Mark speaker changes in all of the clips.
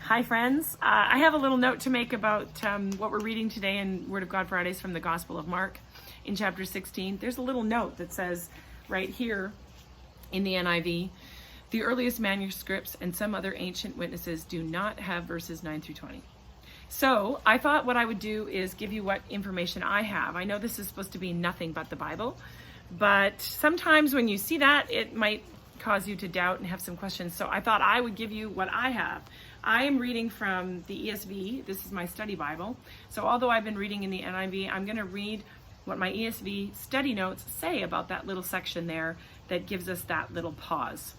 Speaker 1: Hi friends, I have a little note to make about what we're reading today in Word of God Fridays from the Gospel of Mark in chapter 16. There's a little note that says right here in the NIV, the earliest manuscripts and some other ancient witnesses do not have verses 9 through 20. So I thought what I would do is give you what information I have. I know this is supposed to be nothing but the Bible, but sometimes when you see that, it might cause you to doubt and have some questions. So I thought I would give you what I have. I am reading from the ESV. This is my study Bible. So although I've been reading in the NIV, I'm going to read what my ESV study notes say about that little section there that gives us that little pause.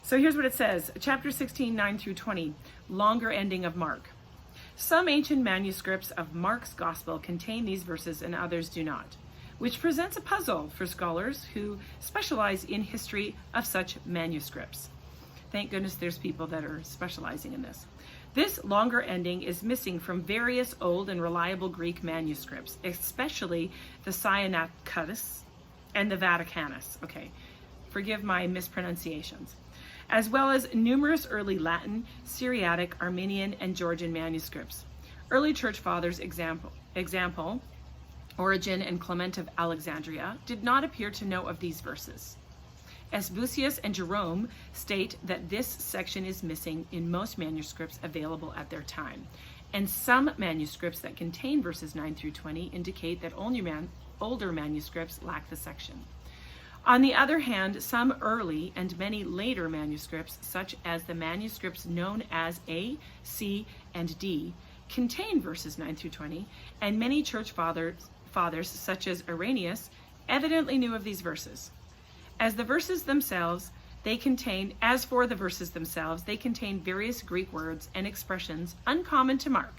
Speaker 1: So here's what it says. Chapter 16, 9 through 20, longer ending of Mark. Some ancient manuscripts of Mark's gospel contain these verses and others do not, which presents a puzzle for scholars who specialize in history of such manuscripts. Thank goodness there's people that are specializing in this. This longer ending is missing from various old and reliable Greek manuscripts, especially the Sinaiticus and the Vaticanus. Okay, forgive my mispronunciations. As well as numerous early Latin, Syriac, Armenian, and Georgian manuscripts. Early church fathers, example, Origen and Clement of Alexandria, did not appear to know of these verses. Eusebius and Jerome state that this section is missing in most manuscripts available at their time, and some manuscripts that contain verses 9 through 20 indicate that older manuscripts lack the section. On the other hand, some early and many later manuscripts, such as the manuscripts known as A, C, and D, contain verses 9 through 20, and many church fathers such as Irenaeus evidently knew of these verses. As for the verses themselves, they contain various Greek words and expressions uncommon to Mark,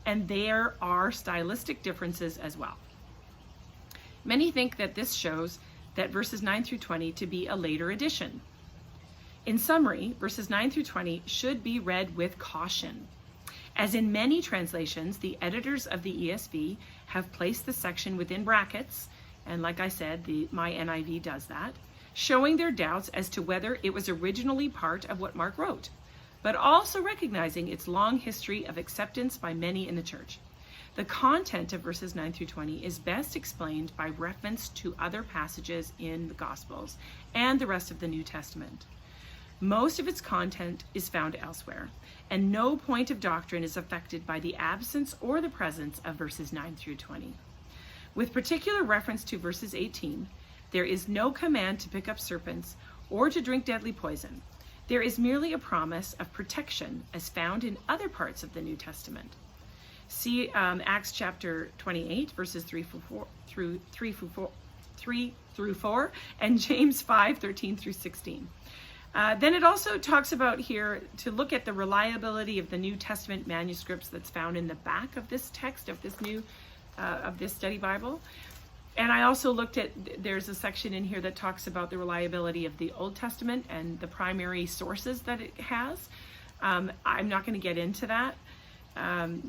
Speaker 1: and there are stylistic differences as well. Many think that this shows that verses 9 through 20 to be a later addition. In summary, verses 9 through 20 should be read with caution. As in many translations, the editors of the ESV have placed the section within brackets, and like I said, my NIV does that, showing their doubts as to whether it was originally part of what Mark wrote, but also recognizing its long history of acceptance by many in the church. The content of verses 9 through 20 is best explained by reference to other passages in the Gospels and the rest of the New Testament. Most of its content is found elsewhere, and no point of doctrine is affected by the absence or the presence of verses 9 through 20. With particular reference to verses 18, there is no command to pick up serpents or to drink deadly poison. There is merely a promise of protection as found in other parts of the New Testament. See Acts chapter 28, verses 3 through 4, and James 5, 13 through 16. Then it also talks about here to look at the reliability of the New Testament manuscripts that's found in the back of this text of this study Bible. And I also looked at, there's a section in here that talks about the reliability of the Old Testament and the primary sources that it has. I'm not going to get into that.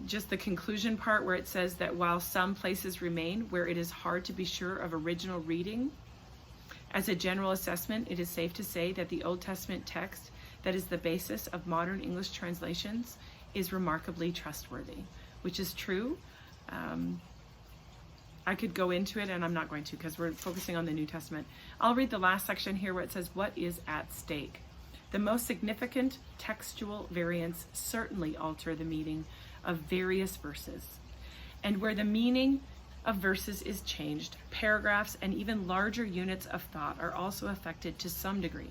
Speaker 1: Just the conclusion part where it says that while some places remain where it is hard to be sure of original reading, as a general assessment, it is safe to say that the Old Testament text that is the basis of modern English translations is remarkably trustworthy, which is true. I could go into it and I'm not going to because we're focusing on the New Testament. I'll read the last section here where it says, what is at stake? The most significant textual variants certainly alter the meaning of various verses. And where the meaning of verses is changed, paragraphs and even larger units of thought are also affected to some degree.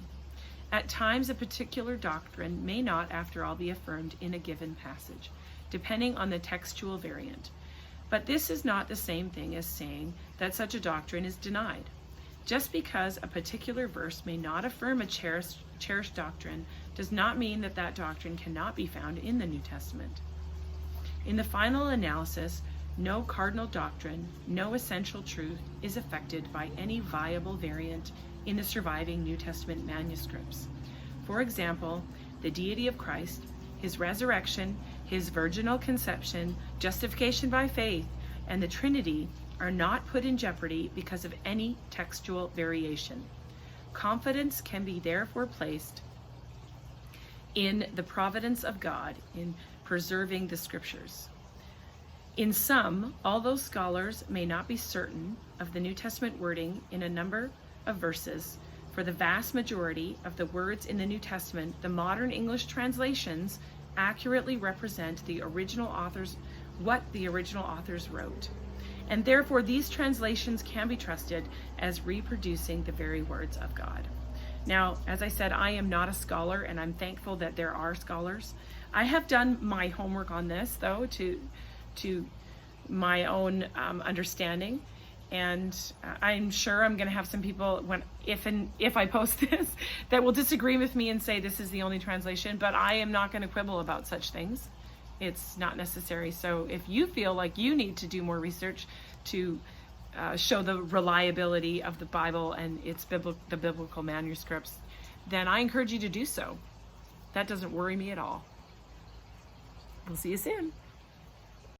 Speaker 1: At times, a particular doctrine may not, after all, be affirmed in a given passage, depending on the textual variant. But this is not the same thing as saying that such a doctrine is denied. Just because a particular verse may not affirm a cherished doctrine does not mean that that doctrine cannot be found in the New Testament. In the final analysis, no cardinal doctrine, no essential truth is affected by any viable variant in the surviving New Testament manuscripts. For example, the deity of Christ, his resurrection, his virginal conception, justification by faith, and the Trinity are not put in jeopardy because of any textual variation. Confidence can be therefore placed in the providence of God in preserving the scriptures. In some, although scholars may not be certain of the New Testament wording in a number of verses, for the vast majority of the words in the New Testament, the modern English translations accurately represent what the original authors wrote. And therefore, these translations can be trusted as reproducing the very words of God. Now, as I said, I am not a scholar, and I'm thankful that there are scholars. I have done my homework on this, though, to my own understanding. And I'm sure I'm going to have some people, if I post this, that will disagree with me and say this is the only translation. But I am not going to quibble about such things. It's not necessary. So if you feel like you need to do more research to show the reliability of the Bible and the biblical manuscripts, then I encourage you to do so. That doesn't worry me at all. We'll see you soon.